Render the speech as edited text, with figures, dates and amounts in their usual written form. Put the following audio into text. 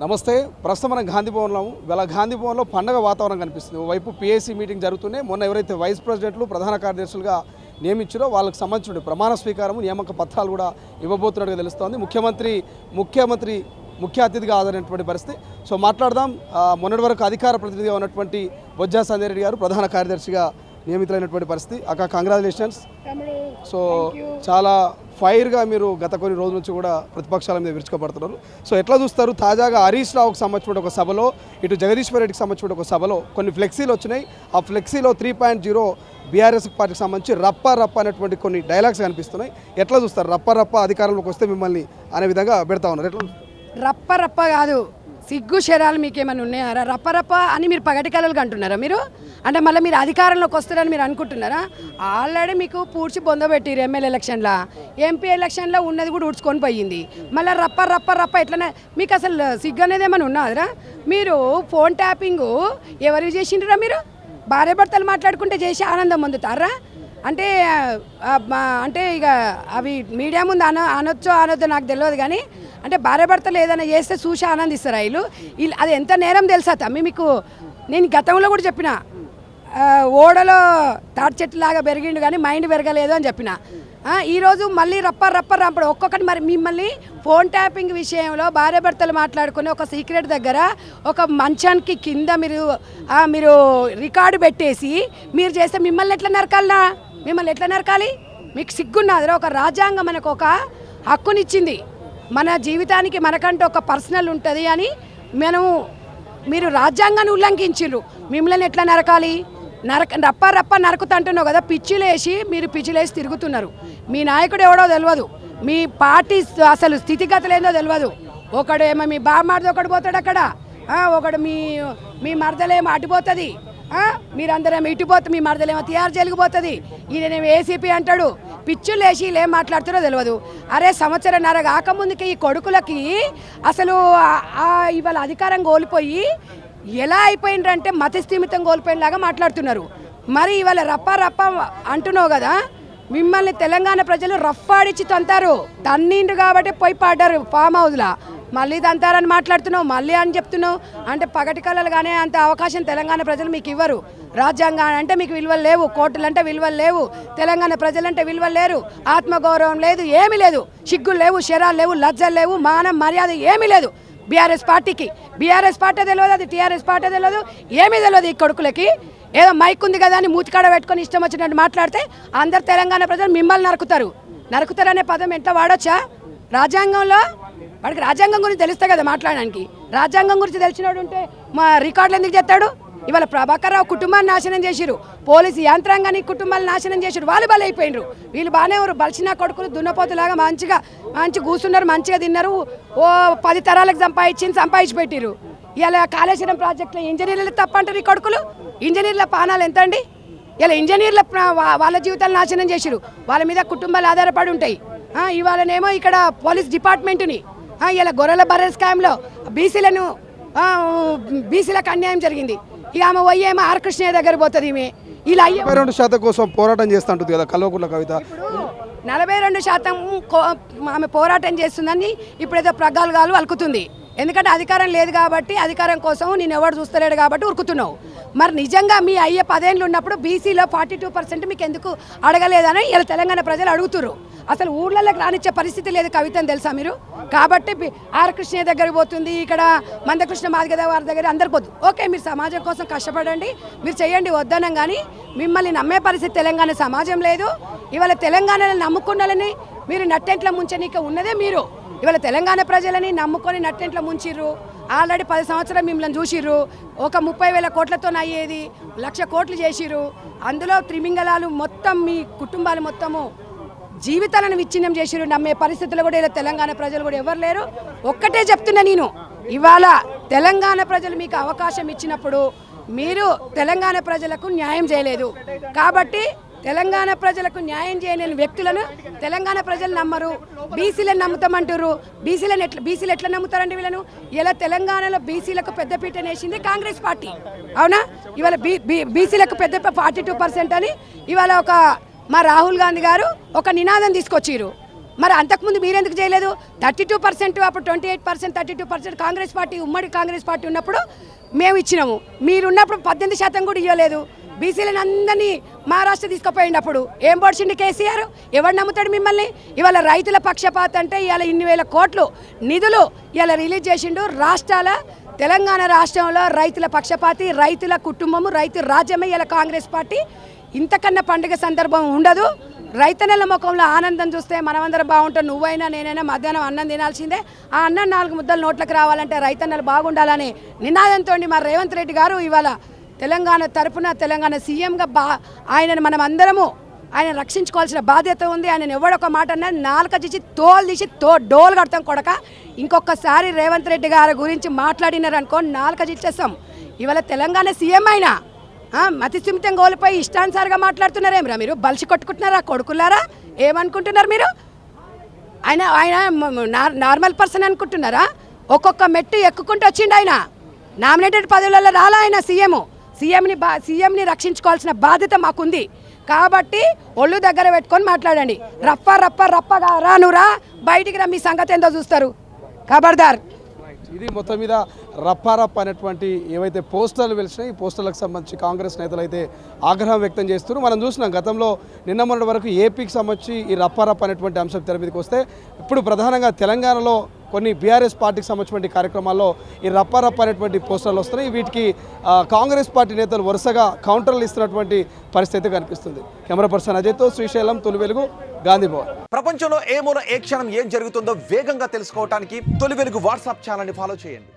నమస్తే. ప్రస్తుతం మనం గాంధీ భవన్లో ఇవాళ గాంధీ భవన్లో పండగ వాతావరణం కనిపిస్తుంది. ఓవైపు పిఎస్సి మీటింగ్ జరుగుతున్నాయి. మొన్న ఎవరైతే వైస్ ప్రెసిడెంట్లు ప్రధాన కార్యదర్శులుగా నియమించారో వాళ్ళకి సంబంధించిన ప్రమాణ స్వీకారం నియామక పత్రాలు కూడా ఇవ్వబోతున్నట్టుగా తెలుస్తోంది. ముఖ్యమంత్రి ముఖ్య అతిథిగా హాజరైనటువంటి పరిస్థితి. సో మాట్లాడదాం. మొన్నటి వరకు అధికార ప్రతినిధిగా ఉన్నటువంటి బొజ్జా సంజయ్ రెడ్డి గారు ప్రధాన కార్యదర్శిగా నియమితులైనటువంటి పరిస్థితి. కంగ్రాచులేషన్స్. సో చాలా ఫైర్గా మీరు గత కొన్ని రోజుల నుంచి కూడా ప్రతిపక్షాల మీద విరుచుకోబడుతున్నారు. సో ఎట్లా చూస్తారు? తాజాగా హరీష్ రావుకు సంబంధించిన ఒక సభలో, ఇటు జగదీశ్వర్ రెడ్డికి సంబంధించిన ఒక సభలో కొన్ని ఫ్లెక్సీలు వచ్చినాయి. ఆ ఫ్లెక్సీలో 3.0 బీఆర్ఎస్ పార్టీకి సంబంధించి రప్ప అనేటువంటి కొన్ని డైలాగ్స్ కనిపిస్తున్నాయి. ఎట్లా చూస్తారు? రప్ప అధికారంలోకి వస్తే మిమ్మల్ని అనే విధంగా పెడతా ఉన్నారు. ఎట్లా రప్ప కాదు, సిగ్గు శరాలు మీకేమైనా ఉన్నాయారా? రప్ప అని మీరు పగటి కళలు అంటున్నారా? మీరు అంటే మళ్ళీ మీరు అధికారంలోకి వస్తారని మీరు అనుకుంటున్నారా? ఆల్రెడీ మీకు పూడ్చి బొందబెట్టిరు. ఎమ్మెల్యే ఎలక్షన్లో, ఎంపీ ఎలక్షన్లో ఉన్నది కూడా ఉడ్చుకొని పోయింది. మళ్ళీ రప్ప ఎట్లనే మీకు అసలు సిగ్గు అనేది ఏమైనా ఉన్నదిరా? మీరు ఫోన్ ట్యాపింగ్ ఎవరు చేసిండ్రా? మీరు భార్య భర్తలు మాట్లాడుకుంటే చేసి ఆనందం పొందుతారా? అంటే ఇక అవి మీడియా ముందు అనొద్దో నాకు తెలియదు, కానీ అంటే భార్య భర్తలు ఏదైనా చేస్తే చూసి ఆనందిస్తారు వీళ్ళు. అది ఎంత నేరం తెలుసా తమ్మి మీకు? నేను గతంలో కూడా చెప్పిన, ఓడలో తాటి చెట్టులాగా పెరిగిండు కానీ మైండ్ పెరగలేదు అని చెప్పిన. ఈరోజు మళ్ళీ రప్పడు ఒక్కొక్కటి. మరి మిమ్మల్ని ఫోన్ ట్యాపింగ్ విషయంలో భార్య భర్తలు మాట్లాడుకుని ఒక సీక్రెట్ దగ్గర ఒక మంచానికి కింద మీరు రికార్డు పెట్టేసి మీరు చేస్తే మిమ్మల్ని ఎట్లా నరకాలి? మీకు సిగ్గున్నది? ఒక రాజ్యాంగం మనకు ఒక హక్కునిచ్చింది. మన జీవితానికి మనకంటూ ఒక పర్సనల్ ఉంటుంది అని మీరు రాజ్యాంగాన్ని ఉల్లంఘించారు. మిమ్మల్ని ఎట్లా నరకాలి? రప్ప నరుకుతుంటున్నావు కదా, పిచ్చిలేసి తిరుగుతున్నారు. మీ నాయకుడు ఎవడో తెలియదు, మీ పార్టీ అసలు స్థితిగతులు ఏందో తెలియదు. ఒకడేమో మీ బామ్మాడిది ఒకడు పోతాడు అక్కడ, ఒకడు మీ మరదలేమో అటుపోతుంది, మీరందరేమో ఇటుపోతుంది, మీ మరదలేమో తిహార్ జైలుకు పోతుంది, ఈయనేమో ఏసీపీ అంటాడు. పిచ్చులేసి ఏం మాట్లాడుతారో తెలియదు. అరే సంవత్సరంన్నర కాకముందుకి ఈ కొడుకులకి అసలు ఇవాళ అధికారం కోల్పోయి ఎలా అయిపోయిండ్రంటే మతిస్థిమితం కోల్పోయినలాగా మాట్లాడుతున్నారు. మరి ఇవాళ రప్ప అంటున్నావు కదా, మిమ్మల్ని తెలంగాణ ప్రజలు రఫ్ఫాడిచ్చి తన్నిండ్రు కాబట్టి పోయి పడ్డారు ఫామ్ హౌస్లో. మళ్ళీ తంతారని మాట్లాడుతున్నావు, మళ్ళీ అని చెప్తున్నావు. అంటే పగటి కళలు కానీ అంత అవకాశం తెలంగాణ ప్రజలు మీకు ఇవ్వరు. రాజ్యాంగం అంటే మీకు విలువలు లేవు, కోర్టులు అంటే విలువలు లేవు, తెలంగాణ ప్రజలంటే విలువలు లేరు, ఆత్మగౌరవం లేదు, ఏమీ లేదు, సిగ్గులు లేవు, శరాలు లేవు, లజ్జలు లేవు, మానం మర్యాద ఏమీ లేదు బీఆర్ఎస్ పార్టీకి. బీఆర్ఎస్ పార్టీ తెలియదు, అది టీఆర్ఎస్ పార్టీ తెలియదు, ఏమీ తెలియదు. ఈ కొడుకులకి ఏదో మైక్ ఉంది కదా అని మూతికాడ పెట్టుకొని ఇష్టం వచ్చినట్టు మాట్లాడితే అందరు తెలంగాణ ప్రజలు మిమ్మల్ని నరుకుతారనే పదం ఎట్లా వాడొచ్చా? రాజ్యాంగంలో వాడికి రాజ్యాంగం గురించి తెలిస్తే కదా మాట్లాడడానికి. రాజ్యాంగం గురించి తెలిసినోడు ఉంటే మా రికార్డులు ఎందుకు చేస్తాడు? ఇవాళ ప్రభాకర్ రావు కుటుంబాన్ని నాశనం చేసిరు, పోలీసు యంత్రాంగాన్ని కుటుంబాలు నాశనం చేసిరు, వాళ్ళు బలైపోయినరు. వీళ్ళు బాగానే ఎవరు బలిసిన కొడుకులు దున్నపోతులాగా మంచి కూర్చున్నారు, మంచిగా తిన్నారు, ఓ 10 తరాలకు సంపాదించి పెట్టిరు. ఇలా కాళేశ్వరం ప్రాజెక్టులో ఇంజనీర్లు తప్ప అంటారు ఈ కొడుకులు. ఇంజనీర్ల పానాలు ఎంత అండి? ఇలా ఇంజనీర్ల వాళ్ళ జీవితాలు నాశనం చేసిరు, వాళ్ళ మీద కుటుంబాలు ఆధారపడి ఉంటాయి. ఇవాళనేమో ఇక్కడ పోలీస్ డిపార్ట్మెంట్ని ఇలా గొర్రెల బర్రెల స్కామ్లో బీసీలకు అన్యాయం జరిగింది. ఇక ఆమె పోయేమో ఆర్ కృష్ణయ్య దగ్గర పోతుంది. ఈమె ఇలా 42% కోసం పోరాటం చేస్తుంటుంది కదా కల్వకుంట్ల కవిత. 42% ఆమె పోరాటం చేస్తుందని ఇప్పుడేదో ప్రగల్భాలు అలుకుతుంది. ఎందుకంటే అధికారం లేదు కాబట్టి, అధికారం కోసం నేను ఎవరు చూస్తలేడు కాబట్టి ఉరుకుతున్నావు. మరి నిజంగా మీ అయ్యే 10 ఏళ్ళు ఉన్నప్పుడు బీసీలో 42% మీకు ఎందుకు అడగలేదని ఇలా తెలంగాణ ప్రజలు అడుగుతున్నారు. అసలు ఊళ్ళలోకి రానిచ్చే పరిస్థితి లేదు కవిత అని తెలుసా మీరు? కాబట్టి ఆర్ కృష్ణయ్య దగ్గరికి పోతుంది, ఇక్కడ మందకృష్ణ మాదిగద వారి దగ్గర అందరికి పోదు. ఓకే, మీరు సమాజం కోసం కష్టపడండి, మీరు చేయండి, వద్దనం, కానీ మిమ్మల్ని నమ్మే పరిస్థితి తెలంగాణ సమాజం లేదు. ఇవాళ తెలంగాణలో నమ్ముకున్నలని మీరు నట్టెంట్ల ముంచనీక ఉన్నదే మీరు. ఇవాళ తెలంగాణ ప్రజలని నమ్ముకొని నట్టెంట్ల ముంచిర్రు. ఆల్రెడీ 10 సంవత్సరాలు మిమ్మల్ని చూసిర్రు. ఒక 30,000 కోట్లతో అయ్యేది 1,00,000 కోట్లు చేసిర్రు. అందులో త్రిమింగళాలు మొత్తం మీ కుటుంబాలు మొత్తము జీవితాలను విచ్ఛిన్నం చేసిర్రు. నమ్మే పరిస్థితులు కూడా ఇలా తెలంగాణ ప్రజలు కూడా ఎవరు లేరు. ఒక్కటే చెప్తున్నా నేను, ఇవాళ తెలంగాణ ప్రజలు మీకు అవకాశం ఇచ్చినప్పుడు మీరు తెలంగాణ ప్రజలకు న్యాయం చేయలేదు. కాబట్టి తెలంగాణ ప్రజలకు న్యాయం చేయలేని వ్యక్తులను తెలంగాణ ప్రజలు నమ్మరు. బీసీలను నమ్ముతామంటారు. బీసీలు ఎట్లా నమ్ముతారండి వీళ్ళను? ఇలా తెలంగాణలో బీసీలకు పెద్దపీట వేసింది కాంగ్రెస్ పార్టీ, అవునా? ఇవాళ బీసీలకు పెద్ద 42% అని ఇవాళ మా రాహుల్ గాంధీ గారు ఒక నినాదం తీసుకొచ్చిరు. మరి అంతకుముందు మీరెందుకు చేయలేదు? 32%, అప్పుడు 28%, 32% కాంగ్రెస్ పార్టీ, ఉమ్మడి కాంగ్రెస్ పార్టీ ఉన్నప్పుడు మేము ఇచ్చినాము. మీరున్నప్పుడు 18% కూడా ఇవ్వలేదు. బీసీలను అందరినీ మహారాష్ట్ర తీసుకుపోయింది. అప్పుడు ఏం పొడిచిండు కేసీఆర్? ఎవడు నమ్ముతాడు మిమ్మల్ని? ఇవాళ రైతుల పక్షపాత అంటే ఇవాళ 2,000 కోట్లు నిధులు ఇవాళ రిలీజ్ చేసిండు. రాష్ట్రాల తెలంగాణ రాష్ట్రంలో రైతుల పక్షపాతి, రైతుల కుటుంబము, రైతు రాజ్యమే ఇలా కాంగ్రెస్ పార్టీ. ఇంతకన్నా పండుగ సందర్భం ఉండదు. రైతన్నల ముఖంలో ఆనందం చూస్తే మనమందరం బాగుంటాం. నువ్వైనా నేనైనా మధ్యాహ్నం అన్నం తినాల్సిందే. ఆ అన్నం 4 ముద్దలు నోట్లకు రావాలంటే రైతన్నలు బాగుండాలని నినాదంతో మరి రేవంత్ రెడ్డి గారు ఇవాళ తెలంగాణ తరపున తెలంగాణ సీఎంగా ఆయనను మనం అందరము ఆయన రక్షించుకోవాల్సిన బాధ్యత ఉంది. ఆయన ఎవడొక మాట అన్నా నాలుక తీసి తోలు తీసి డోలు కడతాం కొడక. ఇంకొకసారి రేవంత్ రెడ్డి గారి గురించి మాట్లాడినారనుకో నాలుక తీసేస్తాం. ఇవాళ తెలంగాణ సీఎం అయినా మతి సుమితం కోల్పోయి ఇష్టానుసారిగా మాట్లాడుతున్నారేమరా మీరు? బలిసి కొట్టుకుంటున్నారా కొడుకులారా? ఏమనుకుంటున్నారు మీరు? ఆయన నార్మల్ పర్సన్ అనుకుంటున్నారా? ఒక్కొక్క మెట్టు ఎక్కుకుంటూ వచ్చిండు. ఆయన నామినేటెడ్ పదవులలో రాలా. ఆయన సీఎంని రక్షించుకోవాల్సిన బాధ్యత మాకుంది. కాబట్టి ఒళ్ళు దగ్గర పెట్టుకొని మాట్లాడండి. రప్పగా రానురా, బయటికి రా, మీ సంగతి ఏందో చూస్తారు. ఖబర్దార్. ఇది మొత్తం మీద రప్పారప్ప అనేటువంటి ఏవైతే పోస్టర్లు వెలిసినాయి, ఈ పోస్టర్లకు సంబంధించి కాంగ్రెస్ నేతలు అయితే ఆగ్రహం వ్యక్తం చేస్తున్నారు. మనం చూసినాం గతంలో నిన్న మొన్నటి వరకు ఏపీకి సంబంధించి ఈ రప్పారప్ప అనేటువంటి అంశం తెర మీదకి వస్తే ఇప్పుడు ప్రధానంగా తెలంగాణలో కొన్ని బీఆర్ఎస్ పార్టీకి సంబంధించిన కార్యక్రమాల్లో ఈ రప్పారప్ప అనేటువంటి పోస్టర్లు వస్తున్నాయి. వీటికి కాంగ్రెస్ పార్టీ నేతలు వరుసగా కౌంటర్లు ఇస్తున్నటువంటి పరిస్థితి కనిపిస్తుంది. కెమెరా పర్సన్ అజయ్తో శ్రీశైలం, తొలి వెలుగు, గాంధీ భవన్. ప్రపంచంలో ఏ మూల ఏ క్షణం ఏం జరుగుతుందో వేగంగా తెలుసుకోవడానికి తొలి వెలుగు వాట్సాప్ ఛానల్ని ఫాలో చేయండి.